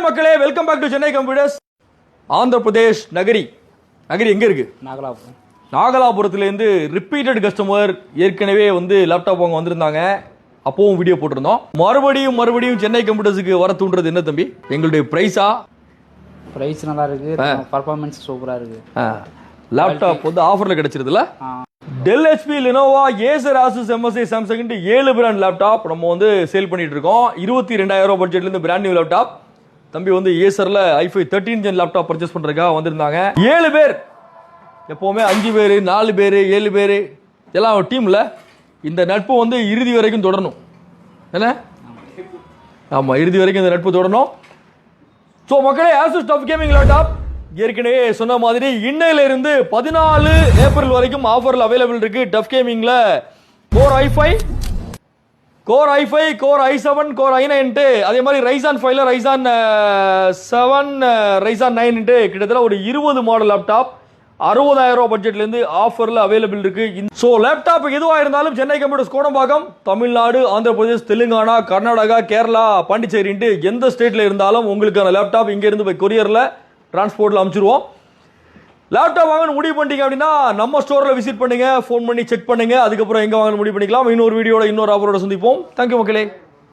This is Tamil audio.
மக்களே, welcome back to Chennai computers. Andhra Pradesh Nagari எங்க இருக்கு? நாகலாபுரத்துலேருந்து ரிப்பீட்டட் கஸ்டமர் ஏற்கனவே லேப்டாப் அவங்க வந்திருந்தாங்க. அப்பவும் வீடியோ போட்டிருந்தோம். மறுபடியும் சென்னை கம்ப்யூட்டர்ஸுக்கு வர தூண்டுறது என்ன தம்பி? எங்களுடைய பிரைஸ் நல்லா இருக்கு, பர்ஃபார்மன்ஸ் சூப்பரா இருக்கு. லேப்டாப் ஆஃபர்ல கிடைச்சிருதுல. Dell, HP, Lenovo, Acer, Asus, MSI, Samsung 7 brand laptop நம்ம சேல் பண்ணிட்டு இருக்கோம். 22,000 ரூபாய் பட்ஜெட்ல இருந்து பிராண்ட் நியூ லேப்டாப். தம்பி ஏசர்ல i5 13 ஜென் லேப்டாப் பர்ச்சேஸ் பண்றதுக்காக வந்திருந்தாங்க. 7 பேர், எப்பவுமே 5 பேர், 4 பேர், 7 பேர் எல்லாம் டீம்ல. இந்த நட்பு இறுதி வரைக்கும் தொடரணும். என்ன? ஆமா, இறுதி வரைக்கும் இந்த நட்பு தொடரணும். ஸோ மக்களே, ஆசஸ் டஃப் கேமிங் லேப்டாப் ஏற்கனவே சொன்ன மாதிரி இன்னையில இருந்து 14 ஏப்ரல் வரைக்கும் ஆஃபர்ல அவைலபிள் இருக்கு. டஃப் கேமிங்ல core i5, core i7, core i9, அதே மாதிரி ரைசான் 5, ரைசான் 7, ரைசான் 9 கிட்டத்தட்ட ஒரு 20 மாடல் லேப்டாப் 60,000 ரூபாய் பட்ஜெட்ல இருந்து ஆஃபர்ல அவைலபிள் இருக்கு. ஸோ லேப்டாப் எதுவா இருந்தாலும் சென்னை கம்ப்யூட்டர்ஸ் கோடம்பாக்கம், தமிழ்நாடு, ஆந்திர பிரதேஷ், தெலுங்கானா, கர்நாடகா, கேரளா, பாண்டிச்சேரின்ட்டு எந்த ஸ்டேட்ல இருந்தாலும் உங்களுக்கான லேப்டாப் இங்க இருந்து போய் கொரியர்ல டிரான்ஸ்போர்ட்ல அனுப்பிச்சிருவோம். லேப்டாப் வாங்கணும் முடிவு பண்ணிட்டீங்க அப்படின்னா நம்ம ஸ்டோர்ல விசிட் பண்ணுங்க, ஃபோன் பண்ணி செக் பண்ணுங்க. அதுக்கப்புறம் எங்க வாங்கணும் முடிவு பண்ணிக்கலாம். இன்னொரு வீடியோட இன்னொரு ஆஃபரோட சந்திப்போம். தேங்க்யூ மக்களே.